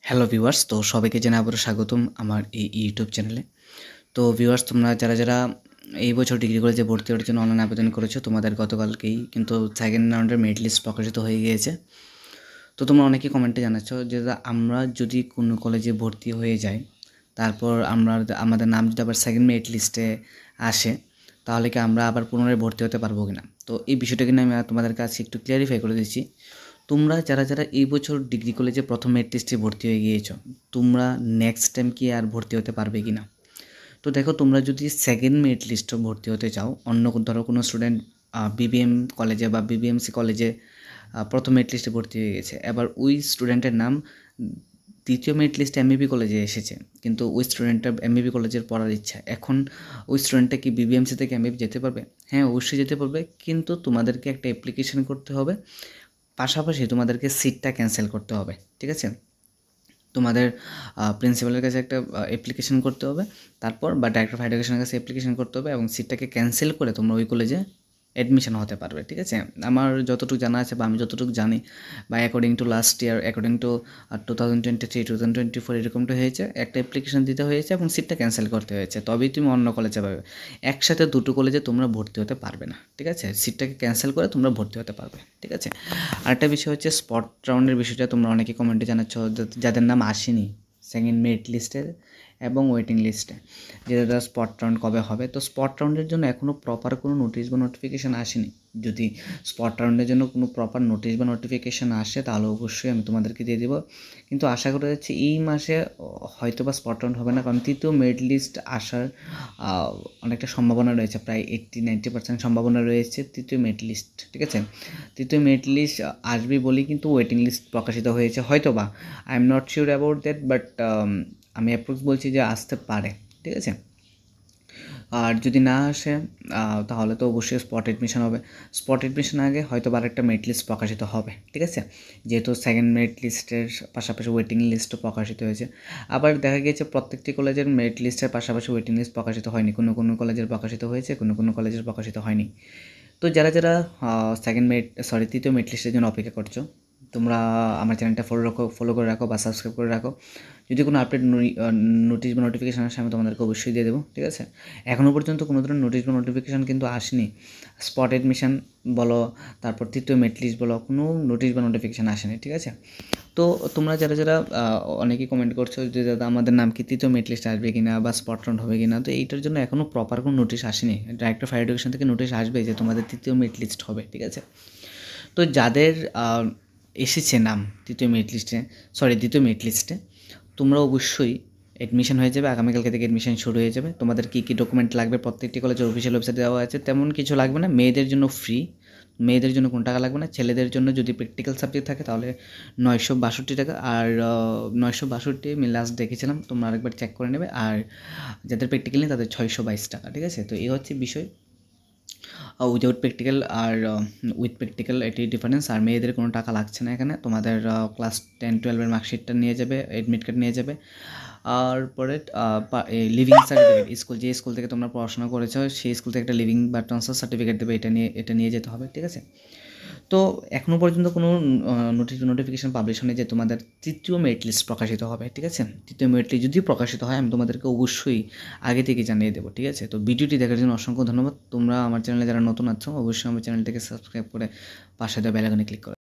Hello viewers, তো সবাইকে জানাই আবারও স্বাগতম আমার এই ইউটিউব চ্যানেলে। তো ভিউয়ার্স, তোমরা যারা এই বছর ডিগ্রি কলেজে ভর্তি হওয়ার জন্য অনলাইন আবেদন করেছো, তোমাদের গতকালকেই কিন্তু সেকেন্ড রাউন্ডের মেরিট লিস্ট প্রকাশিত হয়ে গিয়েছে। তো তোমরা অনেকেই কমেন্টে জানাচ্ছ যে আমরা যদি কোনো কলেজে ভর্তি হয়ে যাই, তারপর আমাদের নাম যদি আবার সেকেন্ড মেরিট লিস্টে আসে, তাহলে কি আমরা আবার পুনরায় ভর্তি হতে পারবো কিনা। তো এই বিষয়টা কিন্তু আমি তোমাদের কাছে একটু ক্লিয়ারিফাই করে দিচ্ছি। তোমরা যারা এই বছর ডিগ্রি কলেজে প্রথম মেরিট লিস্টে ভর্তি হয়ে গিয়েছো, তোমরা নেক্সট টাইম কি আর ভর্তি হতে পারবে কি না। তো দেখো, তোমরা যদি সেকেন্ড মেরিট লিস্টে ভর্তি হতে চাও, অন্য ধরো কোনো স্টুডেন্ট বিবিএম কলেজে বা বিবিএমসি কলেজে প্রথম মেরিট লিস্টে ভর্তি হয়ে গেছে, এবার ওই স্টুডেন্টের নাম দ্বিতীয় মেরিট লিস্টে এমবিবি কলেজে এসেছে, কিন্তু ওই স্টুডেন্টটা এমবিবি কলেজের পড়ার ইচ্ছা, এখন ওই স্টুডেন্টটা কি বিবিএমসি থেকে এমবিবি যেতে পারবে? হ্যাঁ, অবশ্যই যেতে পারবে, কিন্তু তোমাদেরকে একটা অ্যাপ্লিকেশন করতে হবে, পাশাপাশি তোমাদেরকে সিটটা ক্যান্সেল করতে হবে। ঠিক আছে, তোমাদের প্রিন্সিপালের কাছে একটা অ্যাপ্লিকেশন করতে হবে, তারপর বা ডাইরেক্টর অফ এডুকেশনের কাছে অ্যাপ্লিকেশন করতে হবে, এবং সিটটাকে ক্যান্সেল করে তোমরা ওই কলেজে অ্যাডমিশন হতে পারবে। ঠিক আছে, আমার যতটুকু জানা আছে বা আমি যতটুকু জানি, বা according to last year, according to 2023 2024 এরকমটা হয়েছে, একটা অ্যাপ্লিকেশন দিতে হয়েছে এবং সিটটা ক্যান্সেল করতে হয়েছে, তবেই তুমি অন্য কলেজে পাবে। একসাথে দুটো কলেজে তোমরা ভর্তি হতে পারবে না। ঠিক আছে, সিটটাকে ক্যান্সেল করে তোমরা ভর্তি হতে পারবে। ঠিক আছে, আরেকটা বিষয় হচ্ছে স্পট রাউন্ডের বিষয়টা। তোমরা অনেকে কমেন্টে জানাচ্ছ যাদের নাম আসেনি সেকেন্ড মেরিট লিস্টের এবং ওয়েটিং লিস্টে, যে দাদা স্পট রাউন্ড কবে হবে। তো স্পট রাউন্ডের জন্য এখনও প্রপার কোনো নোটিশ বা নোটিফিকেশান আসেনি। যদি স্পট রাউন্ডের জন্য কোনো প্রপার নোটিশ বা নোটিফিকেশান আসে, তাহলে অবশ্যই আমি তোমাদেরকে দিয়ে দেবো, কিন্তু আশা করা যাচ্ছে এই মাসে হয়তো বা স্পট রাউন্ড হবে না, কারণ তৃতীয় মেরিট লিস্ট আসার অনেকটা সম্ভাবনা রয়েছে, প্রায় 80-90% সম্ভাবনা রয়েছে তৃতীয় মেরিট লিস্ট। ঠিক আছে, তৃতীয় মেরিট লিস্ট আসবে বলেই কিন্তু ওয়েটিং লিস্ট প্রকাশিত হয়েছে, হয়তো বা I am not sure about that, but আমি অ্যাপ্রোক্স বলছি যে আসতে পারে। ঠিক আছে, আর যদি না আসে তাহলে তো অবশ্যই স্পট অ্যাডমিশন হবে। স্পট অ্যাডমিশন আগে হয়তো বা একটা মেরিট লিস্ট প্রকাশিত হবে। ঠিক আছে, যেহেতু সেকেন্ড মেরিট লিস্টের পাশাপাশি ওয়েটিং লিস্টও প্রকাশিত হয়েছে। আবার দেখা গিয়েছে প্রত্যেকটি কলেজের মেরিট লিস্টের পাশাপাশি ওয়েটিং লিস্ট প্রকাশিত হয়নি, কোনো কলেজের প্রকাশিত হয়েছে, কোনো কলেজের প্রকাশিত হয়নি। তো যারা তৃতীয় মেরিট লিস্টের জন্য অপেক্ষা করছো, তোমরা আমার চ্যানেলটা ফলো করে রাখো বা সাবস্ক্রাইব করে রাখো। যদি কোনো আপডেট নোটিশ বা নোটিফিকেশান আসে, আমি তোমাদেরকে অবশ্যই দিয়ে দেবো। ঠিক আছে, এখনও পর্যন্ত কোনো ধরনের নোটিশ বা নোটিফিকেশান কিন্তু আসেনি। স্পট অ্যাডমিশন বলো, তারপর তৃতীয় মেরিট লিস্ট বলো, কোনো নোটিশ বা নোটিফিকেশান আসেনি। ঠিক আছে, তো তোমরা যারা অনেকেই কমেন্ট করছো যে দাদা আমাদের নাম কি তৃতীয় মেরিট লিস্ট আসবে কিনা বা স্পট রাউন্ড হবে কিনা, তো এইটার জন্য এখনও প্রপার কোনো নোটিশ আসেনি। ডাইরেক্টর অফ এডুকেশন থেকে নোটিশ আসবে যে তোমাদের তৃতীয় মেরিট লিস্ট হবে। ঠিক আছে, তো যাদের এসেছে নাম দ্বিতীয় মেরিট লিস্টে, তোমরা অবশ্যই অ্যাডমিশন হয়ে যাবে। আগামীকালকে থেকে অ্যাডমিশন শুরু হয়ে যাবে। তোমাদের কী কী ডকুমেন্ট লাগবে প্রত্যেকটি কলেজের অফিসিয়াল ওয়েবসাইটে দেওয়া আছে, তেমন কিছু লাগবে না। মেয়েদের জন্য ফ্রি, মেয়েদের জন্য কোনো টাকা লাগবে না। ছেলেদের জন্য যদি প্র্যাকটিক্যাল সাবজেক্ট থাকে তাহলে 962 টাকা, আর 962 আমি লাস্ট দেখেছিলাম, তোমরা আরেকবার চেক করে নেবে। আর যাদের প্র্যাকটিক্যাল নেই তাদের 622 টাকা। ঠিক আছে, তো এই হচ্ছে বিষয়। উইদাউট প্র্যাকটিক্যাল আর উইথ প্র্যাকটিক্যাল এটি ডিফারেন্স। আর মেয়েদের কোনো টাকা লাগছে না এখানে। তোমাদের ক্লাস 10-12 মার্কশিটটা নিয়ে যাবে, অ্যাডমিট কার্ড নিয়ে যাবে, আর পরে লিভিং সার্টিফিকেট, যে স্কুল থেকে তোমরা পড়াশোনা করেছো সেই স্কুল থেকে একটা লিভিং বা ট্রান্সফার সার্টিফিকেট দেবে, এটা নিয়ে যেতে হবে। ঠিক আছে, তো এখনও পর্যন্ত কোনো নোটিফিকেশান পাবলিশ হয়নি যে তোমাদের তৃতীয় মেরিট লিস্ট প্রকাশিত হবে। ঠিক আছে, তৃতীয় মেরিট লিস্ট যদি প্রকাশিত হয়, আমি তোমাদেরকে অবশ্যই আগে থেকে জানিয়ে দেবো। ঠিক আছে, তো ভিডিওটি দেখার জন্য অসংখ্য ধন্যবাদ। তোমরা আমার চ্যানেলে যারা নতুন আছো, অবশ্যই আমার চ্যানেলটিকে সাবস্ক্রাইব করে পাশে দেওয়া বেল আইকনে ক্লিক করো।